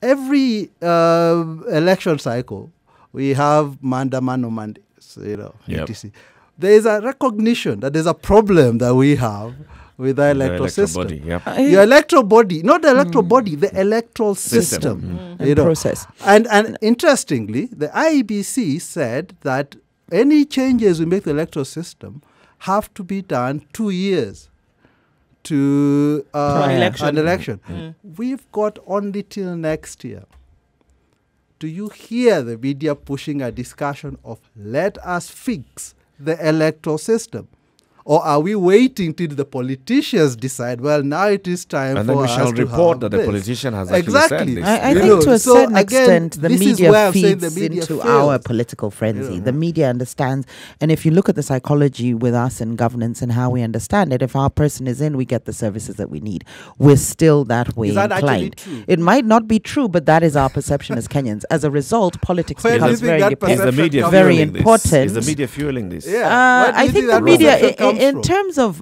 every election cycle, we have Manda Mano Mondays, etc. There is a recognition that there's a problem that we have with the electoral system. Body, Your electoral body, not the electoral body, the electoral system. Process. And interestingly, the IEBC said that any changes we make to the electoral system have to be done 2 years to an election. We've got only till next year. Do you hear the media pushing a discussion of let us fix the electoral system? Or are we waiting till the politicians decide, well, now it is time for us to have And then we shall report that the politician has actually said this. I think to a certain extent, the media feeds into our political frenzy. The media understands. And if you look at the psychology with us in governance and how we understand it, if our person is in, we get the services that we need. We're still that way inclined. It might not be true, but that is our perception as Kenyans. As a result, politics becomes very important. Very important. Is the media fueling this? I think the media... In terms of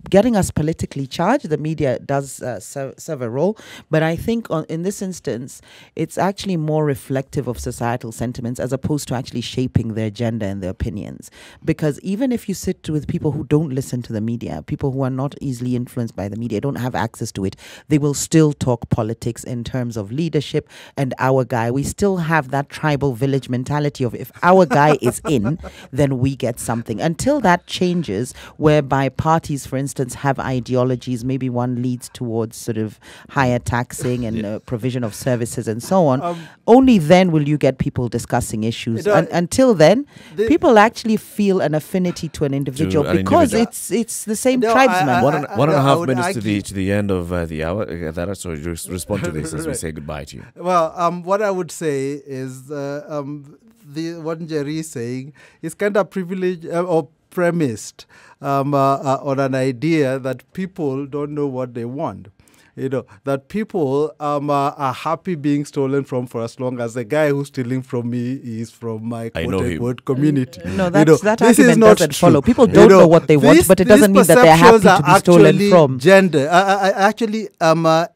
getting us politically charged, the media does serve a role. But I think in this instance, it's actually more reflective of societal sentiments as opposed to actually shaping their agenda and their opinions. Because even if you sit with people who don't listen to the media, people who are not easily influenced by the media, don't have access to it, they will still talk politics in terms of leadership and our guy. We still have that tribal village mentality of if our guy is in, then we get something. Until that changes, whereby parties, for instance, have ideologies, maybe one leads towards sort of higher taxing and provision of services and so on, only then will you get people discussing issues. Until then, people actually feel an affinity to an individual because it's the same tribesman. One and a half minutes to the end of the hour. Gathara, so you respond to this as we say goodbye to you. Well, what I would say is what Nyeri is saying is kind of privileged or premised on an idea that people don't know what they want. That people are happy being stolen from for as long as the guy who's stealing from me is from my quote-unquote community. No, that argument doesn't follow. People don't know what they want, but it doesn't mean that they're happy to be stolen from. Actually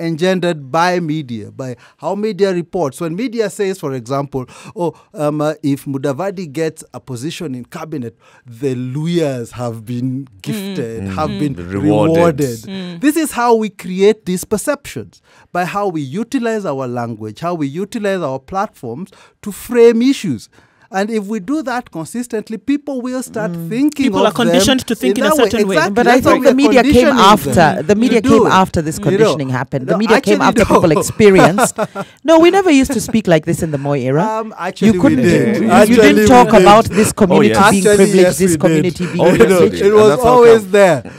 engendered by media, by how media reports. When media says, for example, if Mudavadi gets a position in cabinet, the lawyers have been gifted, have been rewarded. This is how we create these perceptions, by how we utilize our language, how we utilize our platforms to frame issues. And if we do that consistently, people will start thinking. People are conditioned to think in a certain way. But I think the media came after. The media came after this conditioning happened. The media came after people experienced. No, we never used to speak like this in the Moi era. You couldn't. You didn't talk about this community being privileged. This community being privileged. It was always there.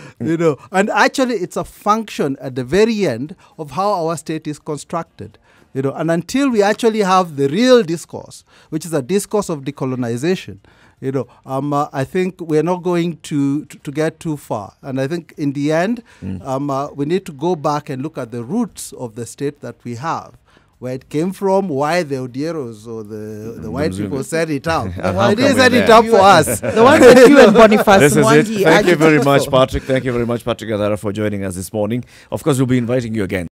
And actually, it's a function at the very end of how our state is constructed. And until we actually have the real discourse, which is a discourse of decolonization, I think we're not going to get too far. And I think in the end, we need to go back and look at the roots of the state that we have, where it came from, why the Odieros or the white people set it up. They didn't set it up for us. The one that you and Boniface. This is it. Thank you very much, Patrick. Thank you very much, Patrick Gathara, for joining us this morning. Of course, we'll be inviting you again.